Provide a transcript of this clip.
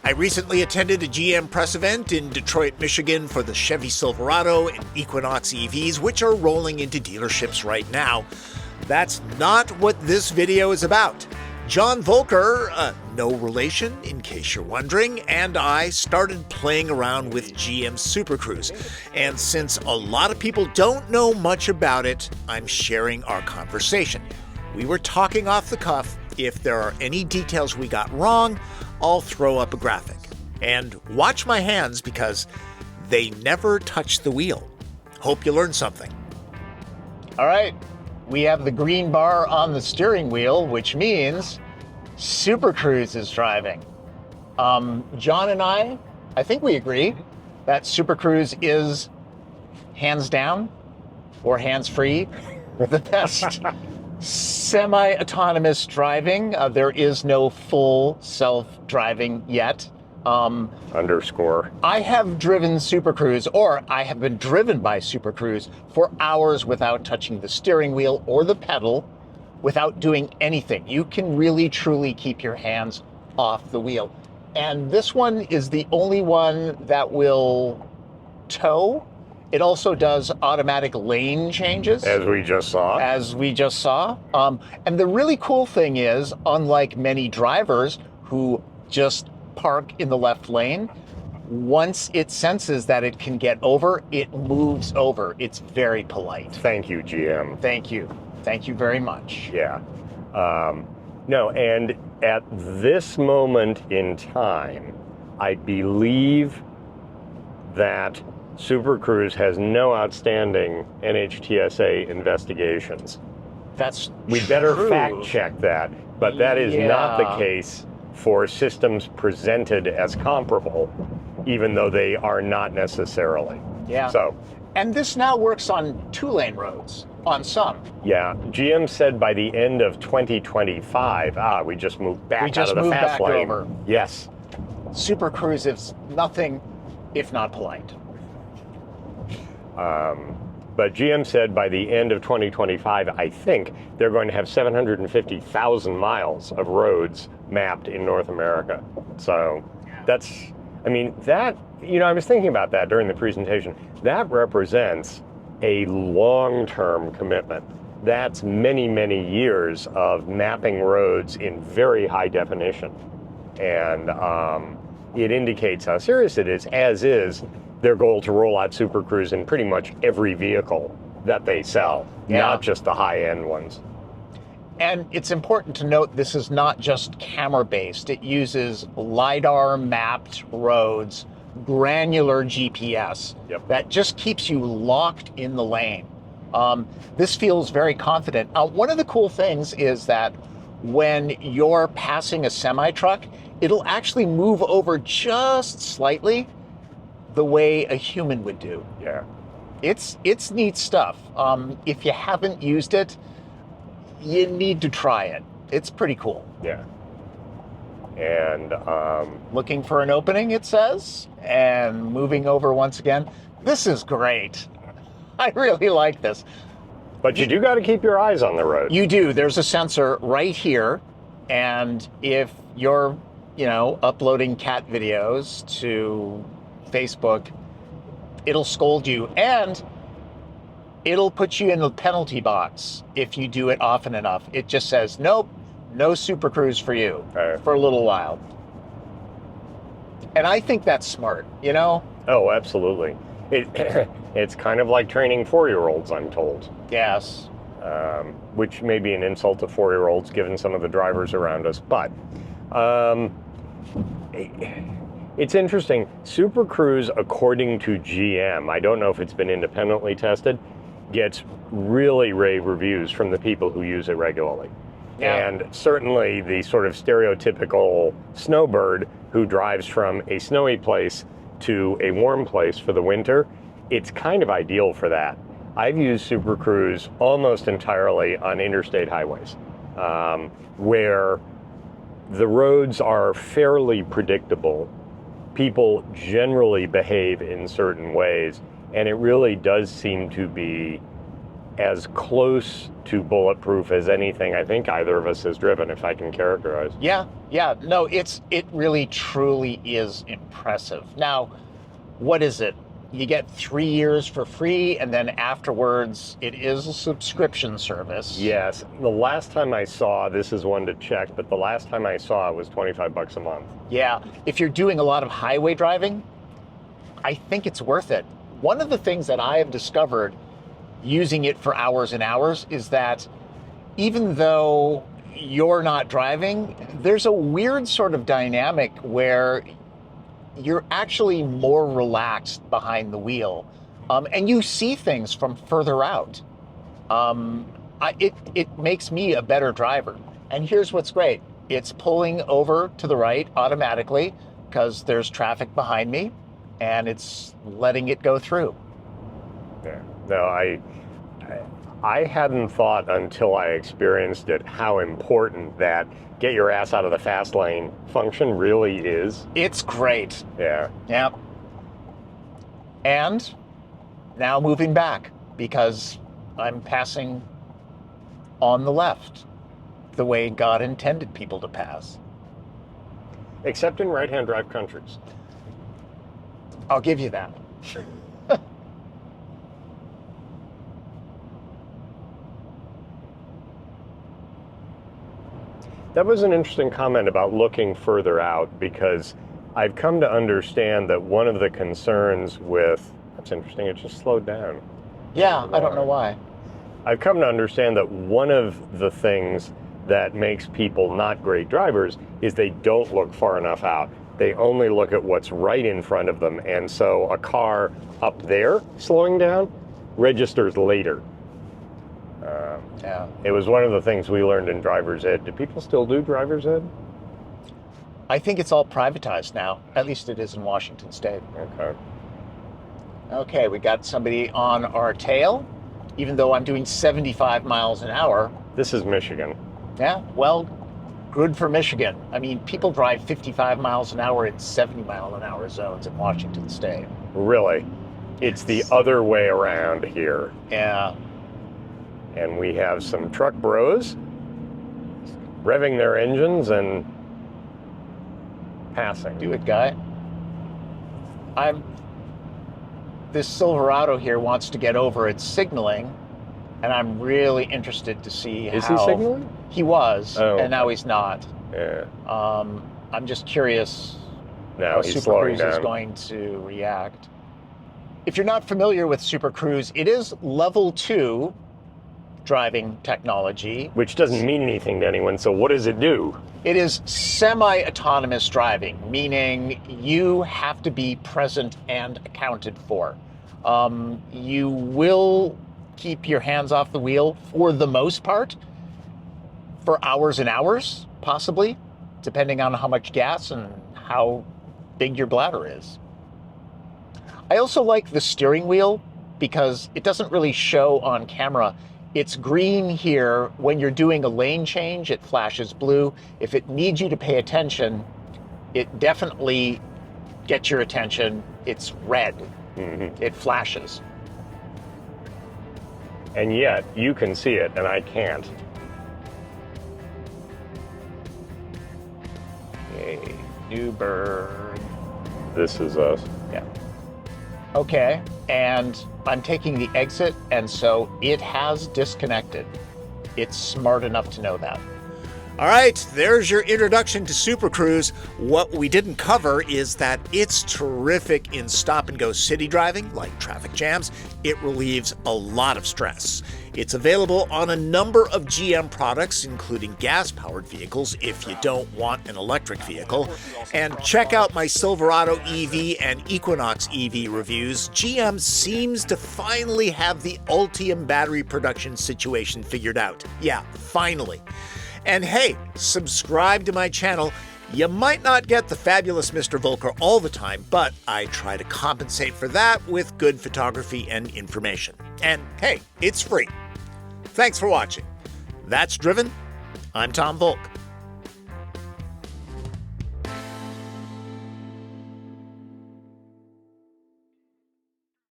I recently attended a GM press event in Detroit, Michigan for the Chevy Silverado and Equinox EVs, which are rolling into dealerships right now. That's not what this video is about. John Voelcker, no relation in case you're wondering, and I started playing around with GM Super Cruise. And since a lot of people don't know much about it, I'm sharing our conversation. We were talking off the cuff. If there are any details we got wrong, I'll throw up a graphic. And watch my hands because they never touch the wheel. Hope you learned something. All right, we have the green bar on the steering wheel, which means Super Cruise is driving. John and I think we agree that Super Cruise is hands down or hands-free the best semi-autonomous driving. There is no full self-driving yet. Underscore. I have driven Super Cruise, or I have been driven by Super Cruise for hours without touching the steering wheel or the pedal, without doing anything. You can really, truly keep your hands off the wheel. And this one is the only one that will tow. It also does automatic lane changes. As we just saw. And the really cool thing is, unlike many drivers who just park in the left lane, once it senses that it can get over, it moves over. It's very polite. Thank you, GM. Thank you. Thank you very much. Yeah. No, and at this moment in time, I believe that Super Cruise has no outstanding NHTSA investigations. We better fact check that, but that is not the case for systems presented as comparable, even though they are not necessarily. Yeah. So, and this now works on 2-lane roads, on some. Yeah, GM said by the end of 2025, we just moved back out of the fast lane. Over. Yes. Super Cruise is nothing if not polite. But GM said by the end of 2025, I think they're going to have 750,000 miles of roads mapped in North America. So that's, I mean, that, I was thinking about that during the presentation. That represents a long-term commitment. That's many, many years of mapping roads in very high definition. And it indicates how serious it is, as is their goal to roll out Super Cruise in pretty much every vehicle that they sell, not just the high-end ones. And it's important to note this is not just camera-based. It uses LiDAR-mapped roads, granular GPS that just keeps you locked in the lane. This feels very confident. One of the cool things is that when you're passing a semi-truck, it'll actually move over just slightly the way a human would do. Yeah. It's neat stuff. If you haven't used it, you need to try it. It's pretty cool. Yeah. And looking for an opening, it says, and moving over once again. This is great. I really like this. But you do got to keep your eyes on the road. You do. There's a sensor right here, and if you're, uploading cat videos to Facebook, it'll scold you, and it'll put you in the penalty box if you do it often enough. It just says, nope, no Super Cruise for you for a little while. And I think that's smart, Oh, absolutely. It's kind of like training 4-year-olds, I'm told. Yes. Which may be an insult to 4-year-olds given some of the drivers around us. But it's interesting. Super Cruise, according to GM, I don't know if it's been independently tested, gets really rave reviews from the people who use it regularly. Yeah. And certainly the sort of stereotypical snowbird who drives from a snowy place to a warm place for the winter, it's kind of ideal for that. I've used Super Cruise almost entirely on interstate highways, where the roads are fairly predictable. People generally behave in certain ways, and it really does seem to be as close to bulletproof as anything I think either of us has driven, if I can characterize. Yeah. No, it really truly is impressive. Now, what is it? You get 3 years for free, and then afterwards it is a subscription service. Yes. The last time I saw, this is one to check, but the last time I saw it was $25 a month. Yeah. If you're doing a lot of highway driving, I think it's worth it. One of the things that I have discovered using it for hours and hours is that even though you're not driving, there's a weird sort of dynamic where you're actually more relaxed behind the wheel, and you see things from further out. It makes me a better driver. And here's what's great. It's pulling over to the right automatically because there's traffic behind me, and it's letting it go through. Yeah. No, I hadn't thought until I experienced it how important that get your ass out of the fast lane function really is. It's great. Yeah. Yep. And now moving back because I'm passing on the left the way God intended people to pass. Except in right-hand drive countries. I'll give you that. That was an interesting comment about looking further out, because I've come to understand that one of the concerns with, that's interesting, it just slowed down. Yeah, I don't know why. I've come to understand that one of the things that makes people not great drivers is they don't look far enough out. They only look at what's right in front of them. And so a car up there slowing down registers later. Yeah. It was one of the things we learned in driver's ed. Do people still do driver's ed? I think it's all privatized now. At least it is in Washington State. Okay. Okay, we got somebody on our tail, even though I'm doing 75 miles an hour. This is Michigan. Yeah, well, good for Michigan. I mean, people drive 55 miles an hour in 70 mile an hour zones in Washington State. Really? It's the other way around here. Yeah. And we have some truck bros revving their engines and passing. Do it, guy. This Silverado here wants to get over its signaling, and I'm really interested to see Is how... he signaling? He was, Oh. and now he's not. Yeah. I'm just curious Now how he's Super slowing Cruise is down. going to react. If you're not familiar with Super Cruise, it is level 2 driving technology. Which doesn't mean anything to anyone, so what does it do? It is semi-autonomous driving, meaning you have to be present and accounted for. You will keep your hands off the wheel for the most part, for hours and hours, possibly, depending on how much gas and how big your bladder is. I also like the steering wheel because it doesn't really show on camera. It's green here. When you're doing a lane change, it flashes blue. If it needs you to pay attention, it definitely gets your attention. It's red. Mm-hmm. It flashes. And yet, you can see it, and I can't. Yay, Newburgh. This is us. Yeah. Okay, and I'm taking the exit, and so it has disconnected. It's smart enough to know that. All right, there's your introduction to Super Cruise. What we didn't cover is that it's terrific in stop-and-go city driving, like traffic jams. It relieves a lot of stress. It's available on a number of GM products, including gas-powered vehicles if you don't want an electric vehicle. And check out my Silverado EV and Equinox EV reviews. GM seems to finally have the Ultium battery production situation figured out. Yeah, finally. And hey, subscribe to my channel. You might not get the fabulous Mr. Voelcker all the time, but I try to compensate for that with good photography and information. And hey, it's free. Thanks for watching. That's Driven. I'm Tom Voelk.